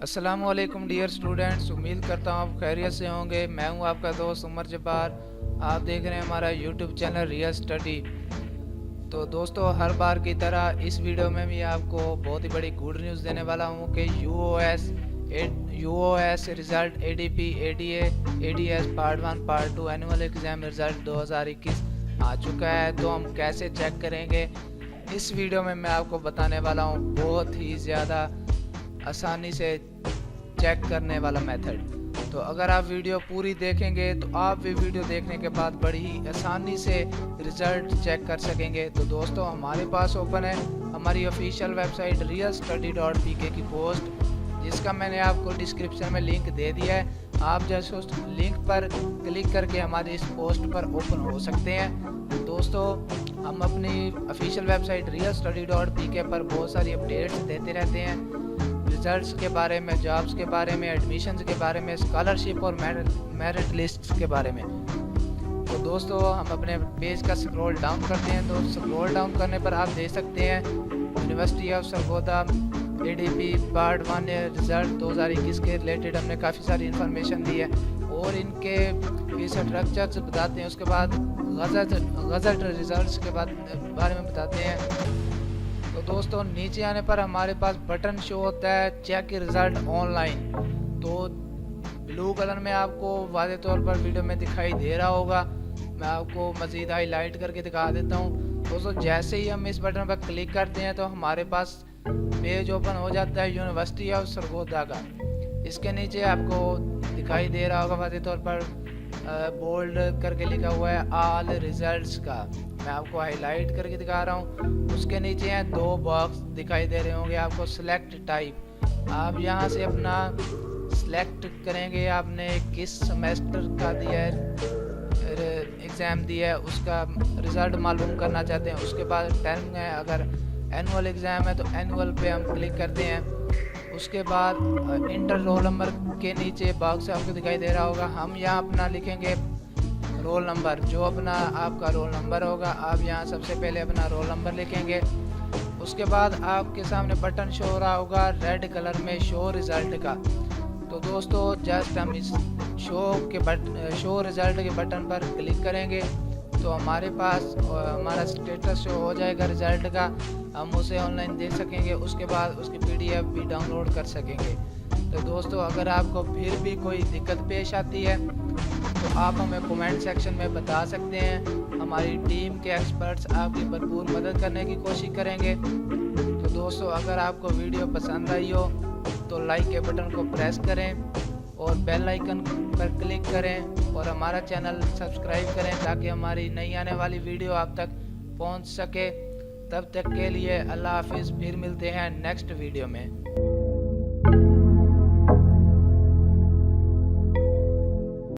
अस्सलामुअलैकुम dear students, उम्मीद करता हूँ आप खैरियत से होंगे। मैं हूँ आपका दोस्त उमर जब्बार। आप देख रहे हैं हमारा यूट्यूब चैनल रियल स्टडी। तो दोस्तों, हर बार की तरह इस वीडियो में भी आपको बहुत ही बड़ी गुड न्यूज़ देने वाला हूँ कि UOS result ADP ADA ADS part 1 part 2 annual exam result 2021 आ चुका है। तो हम कैसे चेक करेंगे, इस वीडियो में मैं आपको बताने वाला हूँ। बहुत ही ज़्यादा आसानी से चेक करने वाला मेथड। तो अगर आप वीडियो पूरी देखेंगे तो आप भी वीडियो देखने के बाद बड़ी ही आसानी से रिज़ल्ट चेक कर सकेंगे। तो दोस्तों, हमारे पास ओपन है हमारी ऑफिशियल वेबसाइट realstudy.pk की पोस्ट, जिसका मैंने आपको डिस्क्रिप्शन में लिंक दे दिया है। आप जैसे उस लिंक पर क्लिक करके हमारी इस पोस्ट पर ओपन हो सकते हैं। दोस्तों, हम अपनी ऑफिशियल वेबसाइट realstudy.pk पर बहुत सारी अपडेट्स देते रहते हैं, रिजल्ट्स के बारे में, जॉब्स के बारे में, एडमिशन्स के बारे में, स्कॉलरशिप और मेरिट लिस्ट्स के बारे में। तो दोस्तों, हम अपने पेज का स्क्रॉल डाउन करते हैं। तो स्क्रॉल डाउन करने पर आप देख सकते हैं university of Sargodha ADP part 1 result 2021 के रिलेटेड हमने काफ़ी सारी इन्फॉर्मेशन दी है और इनके फीस स्ट्रक्चर्स बताते हैं। उसके बाद गज़ट रिजल्ट्स के बारे में बताते हैं। तो दोस्तों, नीचे आने पर हमारे पास बटन शो होता है चेक रिजल्ट ऑनलाइन। तो ब्लू कलर में आपको वाज़े तौर पर वीडियो में दिखाई दे रहा होगा। मैं आपको मज़ीद हाईलाइट करके दिखा देता हूँ। दोस्तों, जैसे ही हम इस बटन पर क्लिक करते हैं तो हमारे पास पेज ओपन हो जाता है यूनिवर्सिटी ऑफ सरगोदा का। इसके नीचे आपको दिखाई दे रहा होगा वाज़े तौर पर बोल्ड करके लिखा हुआ है ऑल रिजल्ट्स का। मैं आपको हाईलाइट करके दिखा रहा हूँ। उसके नीचे हैं दो बॉक्स दिखाई दे रहे होंगे आपको, सिलेक्ट टाइप। आप यहाँ से अपना सिलेक्ट करेंगे, आपने किस सेमेस्टर का दिया है एग्ज़ाम दिया है, उसका रिज़ल्ट मालूम करना चाहते हैं। उसके बाद टर्म है, अगर एनुअल एग्ज़ाम है तो एनुअल पे हम क्लिक करते हैं। उसके बाद इंटर रोल नंबर के नीचे बॉक्स आपको दिखाई दे रहा होगा। हम यहाँ अपना लिखेंगे रोल नंबर, जो अपना आपका रोल नंबर होगा। आप यहाँ सबसे पहले अपना रोल नंबर लिखेंगे। उसके बाद आपके सामने बटन शो हो रहा होगा रेड कलर में शो रिज़ल्ट का। तो दोस्तों, जस्ट हम इस शो रिज़ल्ट के बटन पर क्लिक करेंगे तो हमारे पास हमारा स्टेटस शो हो जाएगा रिज़ल्ट का। हम उसे ऑनलाइन देख सकेंगे। उसके बाद उसकी पीडीएफ भी डाउनलोड कर सकेंगे। तो दोस्तों, अगर आपको फिर भी कोई दिक्कत पेश आती है तो आप हमें कमेंट सेक्शन में बता सकते हैं। हमारी टीम के एक्सपर्ट्स आपकी भरपूर मदद करने की कोशिश करेंगे। तो दोस्तों, अगर आपको वीडियो पसंद आई हो तो लाइक के बटन को प्रेस करें और बेल आइकन पर क्लिक करें और हमारा चैनल सब्सक्राइब करें ताकि हमारी नई आने वाली वीडियो आप तक पहुंच सके। तब तक के लिए अल्लाह हाफिज़। फिर मिलते हैं नेक्स्ट वीडियो में।